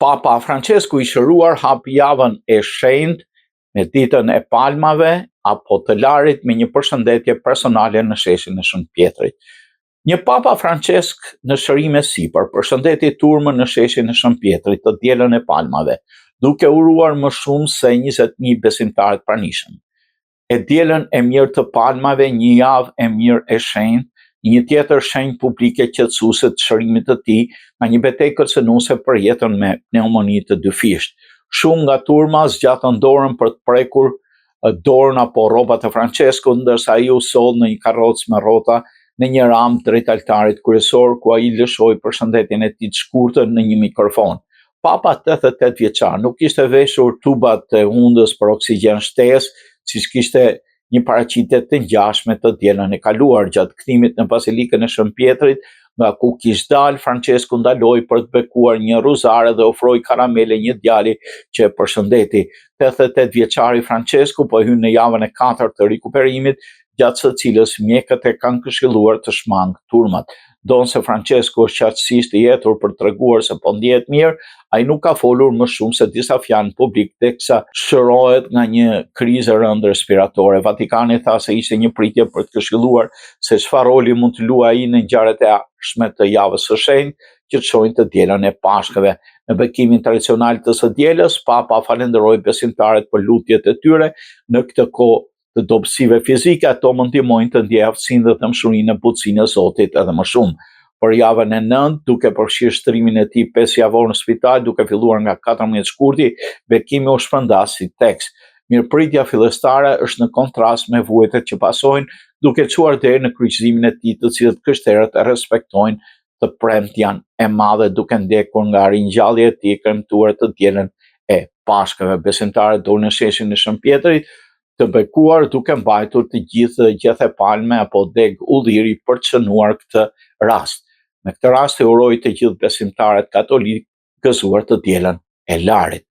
Papa Francesku i shëruar hap javën e shenjtë me ditën e palmave apo të larit me një përshëndetje personale në sheshin e Shën Pjetrit. Një Papa Francesk në shërime sipër përshëndeti turmën në sheshin e Shën Pjetrit të dielën e palmave, duke uruar më shumë se 20.000 besimtarë të pranishëm. E dielën e mirë të palmave, një javë e mirë e shenjtë, një tjetër shenjë publike qetësuese të shërimit të tij nga një betejë kërcënuese për jetën me pneumoni të dyfisht. Shumë nga turma zgjatën dorën për të prekur dorën apo rrobat e Franceskut, ndërsa ai u soll në një karrocë me rrota në një rampë drejt altarit kryesor, ku ai lëshoi përshëndetjen e tij të shkurtër në një mikrofon. Papa 88 vjeçar nuk kishte veshur tubat e hundës për oksigjen shtesë, siç kishte një paraqitje të ngjashme të dielën e kaluar gjatë kthimit në Bazilikën e Shën Pjetrit, nga ku kishte dalë Francesku ndaloi për të bekuar një ruzare dhe ofroi karamele një djali që e përshëndeti. 88 vjeçari Francesku po hyn në javën e 4 të rikuperimit, gjatë së cilës mjekët e kanë këshilluar të shmangë turmat. Donse Francesku është qartësisht i jetur për të treguar se po ndihet mirë, ai nuk ka folur më shumë se disa fjalë në publik teksa shërohet nga një krizë rëndë respiratore. Vatikani tha se ishte një pritje për të këshilluar se çfarë roli mund të luajë ai në ngjarjet e ardhshme të javës së shenjtë që çojnë të dielën e Pashkëve. Në bekimin tradicional të së dielës, Papa falenderoi besimtarët për lutjet e tyre. Në këtë kohë të dobësive fizike, ato mund ndihmojnë të ndjejë aftësinë dhe dëmshurinë e butësinë e Zotit edhe më shumë. Për javën e 9, duke përfshirë shtrimin e tij 5 javor në spital, duke filluar nga 14 shkurti, bekimi u shpërndas si tekst. Mirëpritja fillestare është në kontrast me vuajtjet që pasojnë, duke çuar deri në kryqëzimin e tij, të cilët krishterët e respektojnë të premtë janë e madhe, duke ndjekur nga ringjallja e tij kremtuar të dielën e Pashkëve. Besimtarët dolën në sheshin e Shën Pjetrit të bekuar, duke mbajtur të gjithë gjethe palme apo deg ulliri për të shënuar këtë rast. Me këtë rast e uroj të gjithë besimtarët katolikë gëzuar të dielën e larit.